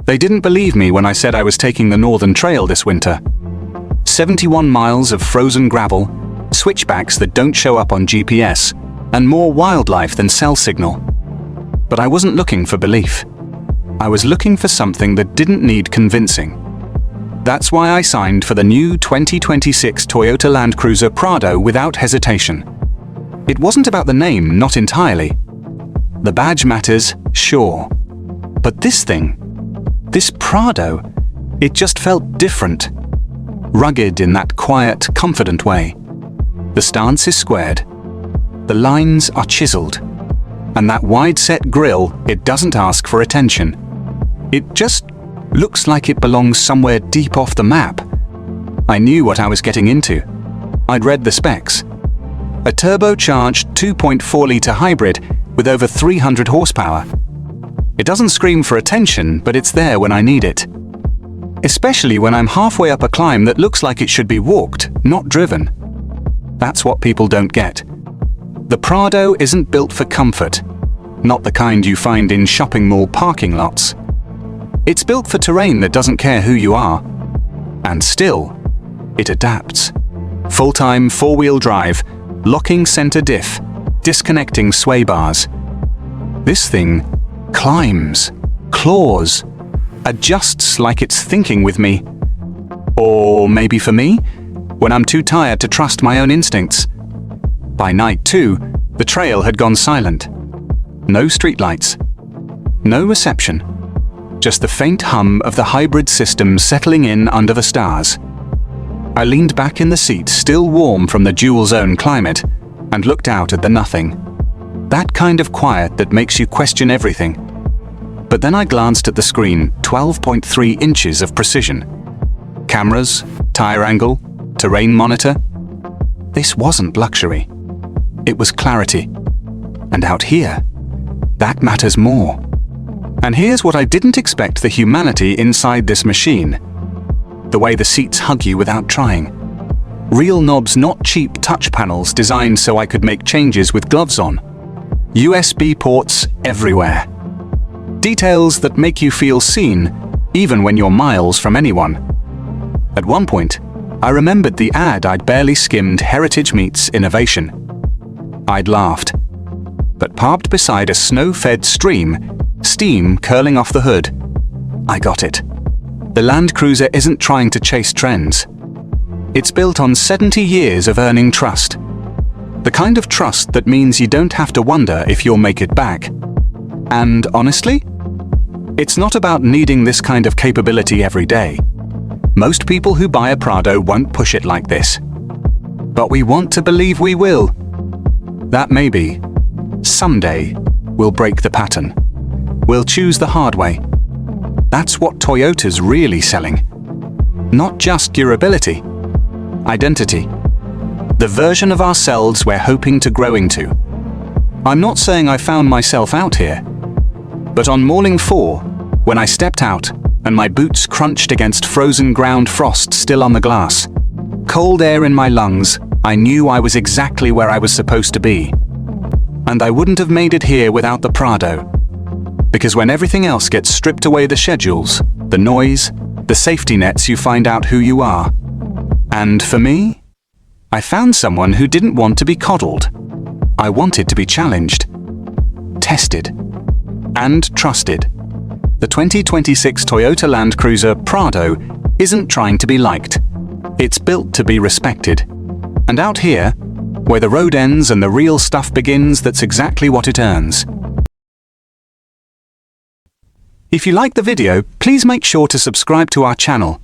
They didn't believe me when I said I was taking the Northern Trail this winter. 71 miles of frozen gravel, switchbacks that don't show up on GPS, and more wildlife than cell signal. But I wasn't looking for belief. I was looking for something that didn't need convincing. That's why I signed for the new 2026 Toyota Land Cruiser Prado without hesitation. It wasn't about the name, not entirely. The badge matters, sure. But this thing, this Prado, it just felt different. Rugged in that quiet, confident way. The stance is squared. The lines are chiseled. And that wide-set grille, it doesn't ask for attention. It just looks like it belongs somewhere deep off the map. I knew what I was getting into. I'd read the specs. A turbocharged 2.4-litre hybrid with over 300 horsepower. It doesn't scream for attention, but it's there when I need it. Especially when I'm halfway up a climb that looks like it should be walked, not driven. That's what people don't get. The Prado isn't built for comfort, not the kind you find in shopping mall parking lots. It's built for terrain that doesn't care who you are. And still, it adapts. Full-time four-wheel drive, locking center diff, disconnecting sway bars. This thing climbs, claws, adjusts like it's thinking with me. Or maybe for me, when I'm too tired to trust my own instincts. By night 2, the trail had gone silent. No streetlights. No reception. Just the faint hum of the hybrid system settling in under the stars. I leaned back in the seat, still warm from the dual zone climate, and looked out at the nothing. That kind of quiet that makes you question everything. But then I glanced at the screen, 12.3 inches of precision. Cameras, tire angle, terrain monitor. This wasn't luxury. It was clarity. And out here, that matters more. And here's what I didn't expect: the humanity inside this machine. The way the seats hug you without trying. Real knobs, not cheap touch panels designed so I could make changes with gloves on. USB ports everywhere. Details that make you feel seen, even when you're miles from anyone. At one point, I remembered the ad I'd barely skimmed: Heritage meets innovation. I'd laughed. But parked beside a snow-fed stream, steam curling off the hood, I got it. The Land Cruiser isn't trying to chase trends. It's built on 70 years of earning trust. The kind of trust that means you don't have to wonder if you'll make it back. And honestly, it's not about needing this kind of capability every day. Most people who buy a Prado won't push it like this. But we want to believe we will. That maybe, someday, we'll break the pattern. We'll choose the hard way. That's what Toyota's really selling. Not just durability. Identity. The version of ourselves we're hoping to grow into. I'm not saying I found myself out here. But on morning 4, when I stepped out and my boots crunched against frozen ground frost still on the glass, cold air in my lungs, I knew I was exactly where I was supposed to be. And I wouldn't have made it here without the Prado. Because when everything else gets stripped away, the schedules, the noise, the safety nets, you find out who you are. And for me, I found someone who didn't want to be coddled. I wanted to be challenged, tested, and trusted. The 2026 Toyota Land Cruiser Prado isn't trying to be liked. It's built to be respected. And out here, where the road ends and the real stuff begins, that's exactly what it earns. If you like the video, please make sure to subscribe to our channel.